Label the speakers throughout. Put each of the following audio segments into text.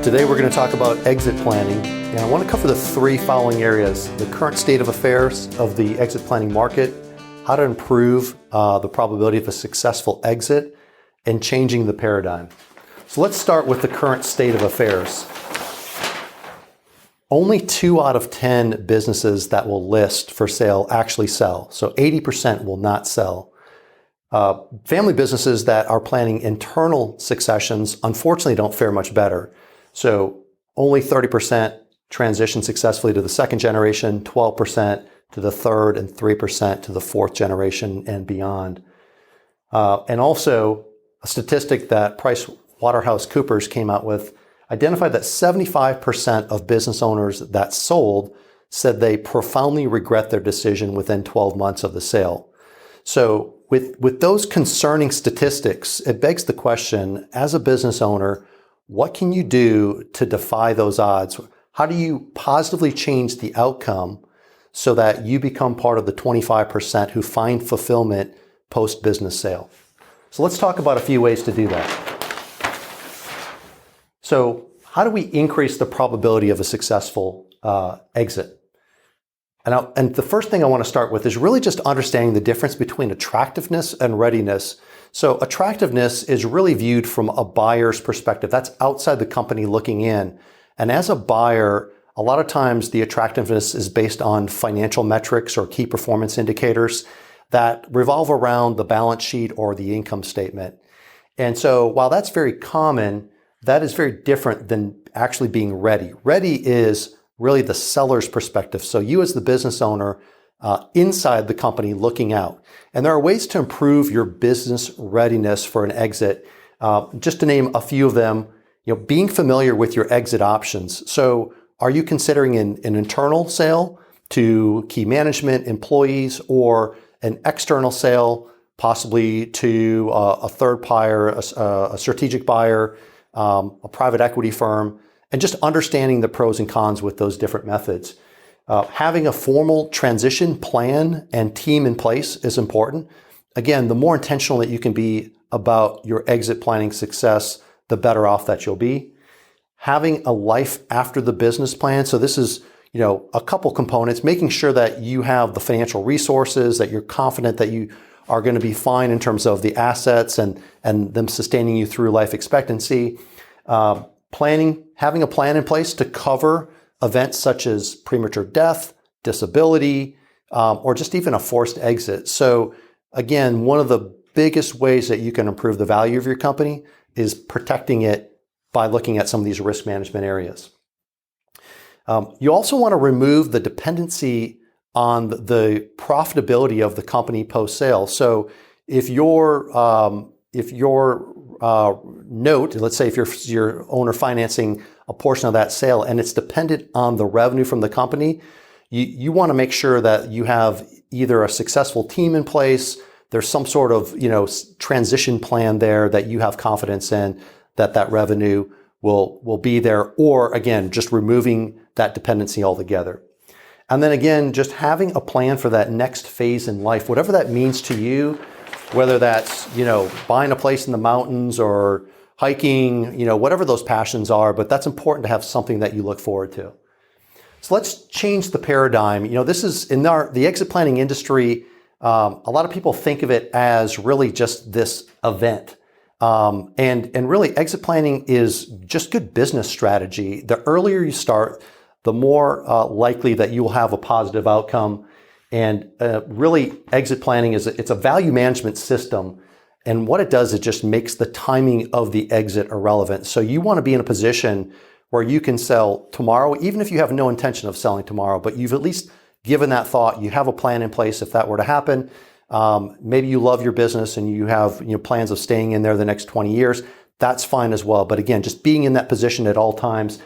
Speaker 1: Today we're going to talk about exit planning, and I want to cover the three following areas: the current state of affairs of the exit planning market, how to improve the probability of a successful exit, and changing the paradigm. So let's start with the current state of affairs. Only 2 out of 10 businesses that will list for sale actually sell. So 80% will not sell. Family businesses that are planning internal successions unfortunately don't fare much better. So only 30% transition successfully to the second generation, 12% to the third, and 3% to the fourth generation and beyond. And also a statistic that PricewaterhouseCoopers came out with identified that 75% of business owners that sold said they profoundly regret their decision within 12 months of the sale. So with those concerning statistics, it begs the question, as a business owner, what can you do to defy those odds? How do you positively change the outcome so that you become part of the 25% who find fulfillment post-business sale? So let's talk about a few ways to do that. So how do we increase the probability of a successful exit? And the first thing I want to start with is really just understanding the difference between attractiveness and readiness. So attractiveness is really viewed from a buyer's perspective. That's outside the company looking in. And as a buyer, a lot of times the attractiveness is based on financial metrics or key performance indicators that revolve around the balance sheet or the income statement. And so while that's very common, that is very different than actually being ready. Ready is really the seller's perspective. So you as the business owner inside the company looking out. And there are ways to improve your business readiness for an exit. Just to name a few of them, being familiar with your exit options. So are you considering an internal sale to key management, employees, or an external sale, possibly to a third buyer, a strategic buyer, a private equity firm? And just understanding the pros and cons with those different methods. Having a formal transition plan and team in place is important. Again, the more intentional that you can be about your exit planning success, the better off that you'll be. Having a life after the business plan. So this is, a couple components, making sure that you have the financial resources, that you're confident that you are going to be fine in terms of the assets and them sustaining you through life expectancy. Having a plan in place to cover events such as premature death, disability, or just even a forced exit. So again, one of the biggest ways that you can improve the value of your company is protecting it by looking at some of these risk management areas. You also want to remove the dependency on the profitability of the company post-sale. So if your note, let's say if you're owner financing a portion of that sale and it's dependent on the revenue from the company, you want to make sure that you have either a successful team in place, there's some sort of transition plan there that you have confidence in that revenue will be there, or again, just removing that dependency altogether. And then again, just having a plan for that next phase in life, whatever that means to you, whether that's, buying a place in the mountains or hiking, whatever those passions are, but that's important to have something that you look forward to. So let's change the paradigm. This is in the exit planning industry. A lot of people think of it as really just this event. And really exit planning is just good business strategy. The earlier you start, the more likely that you will have a positive outcome. And really, exit planning it's a value management system. And what it does, it just makes the timing of the exit irrelevant. So you want to be in a position where you can sell tomorrow, even if you have no intention of selling tomorrow, but you've at least given that thought. You have a plan in place if that were to happen. Maybe you love your business and you have plans of staying in there the next 20 years. That's fine as well. But again, just being in that position at all times.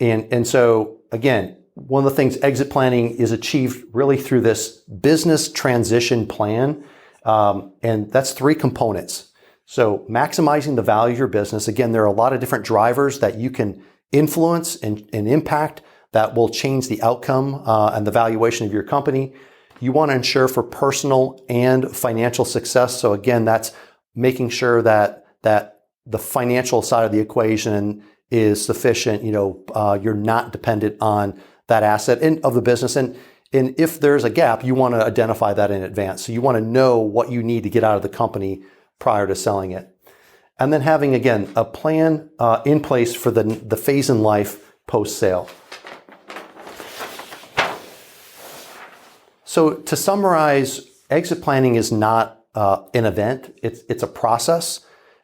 Speaker 1: And so again, one of the things exit planning is achieved really through this business transition plan. And that's 3 components. So maximizing the value of your business. Again, there are a lot of different drivers that you can influence and impact that will change the outcome and the valuation of your company. You want to ensure for personal and financial success. So again, that's making sure that the financial side of the equation is sufficient. You're not dependent on that asset of the business. And if there's a gap, you want to identify that in advance. So you want to know what you need to get out of the company prior to selling it. And then having, again, a plan in place for the phase in life post-sale. So to summarize, exit planning is not an event. It's a process.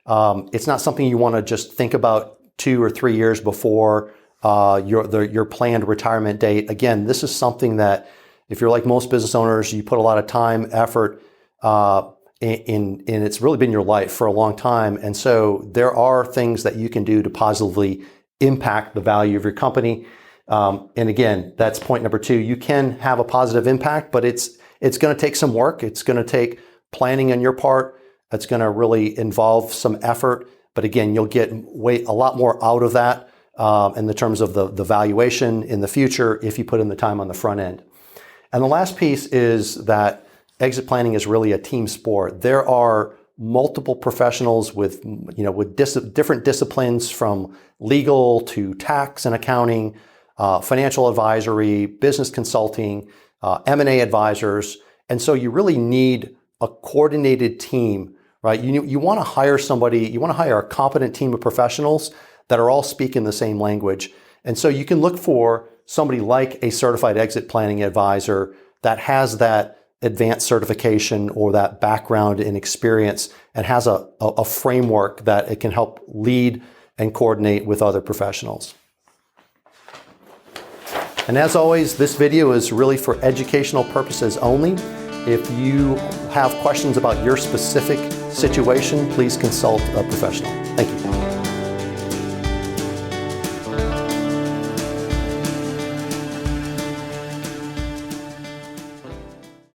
Speaker 1: It's not something you want to just think about 2 or 3 years before your planned retirement date. Again, this is something that if you're like most business owners, you put a lot of time, effort, and it's really been your life for a long time. And so there are things that you can do to positively impact the value of your company. And again, that's point number 2. You can have a positive impact, but it's going to take some work. It's going to take planning on your part. It's going to really involve some effort. But again, you'll get a lot more out of that in the terms of the valuation in the future if you put in the time on the front end. And the last piece is that exit planning is really a team sport. There are multiple professionals with different disciplines, from legal to tax and accounting, financial advisory, business consulting, M&A advisors. And so you really need a coordinated team, right? You want to hire somebody, you want to hire a competent team of professionals that are all speaking the same language. And so you can look for somebody like a certified exit planning advisor that has that advanced certification or that background and experience and has a framework that it can help lead and coordinate with other professionals. And as always, this video is really for educational purposes only. If you have questions about your specific situation, please consult a professional. Thank you.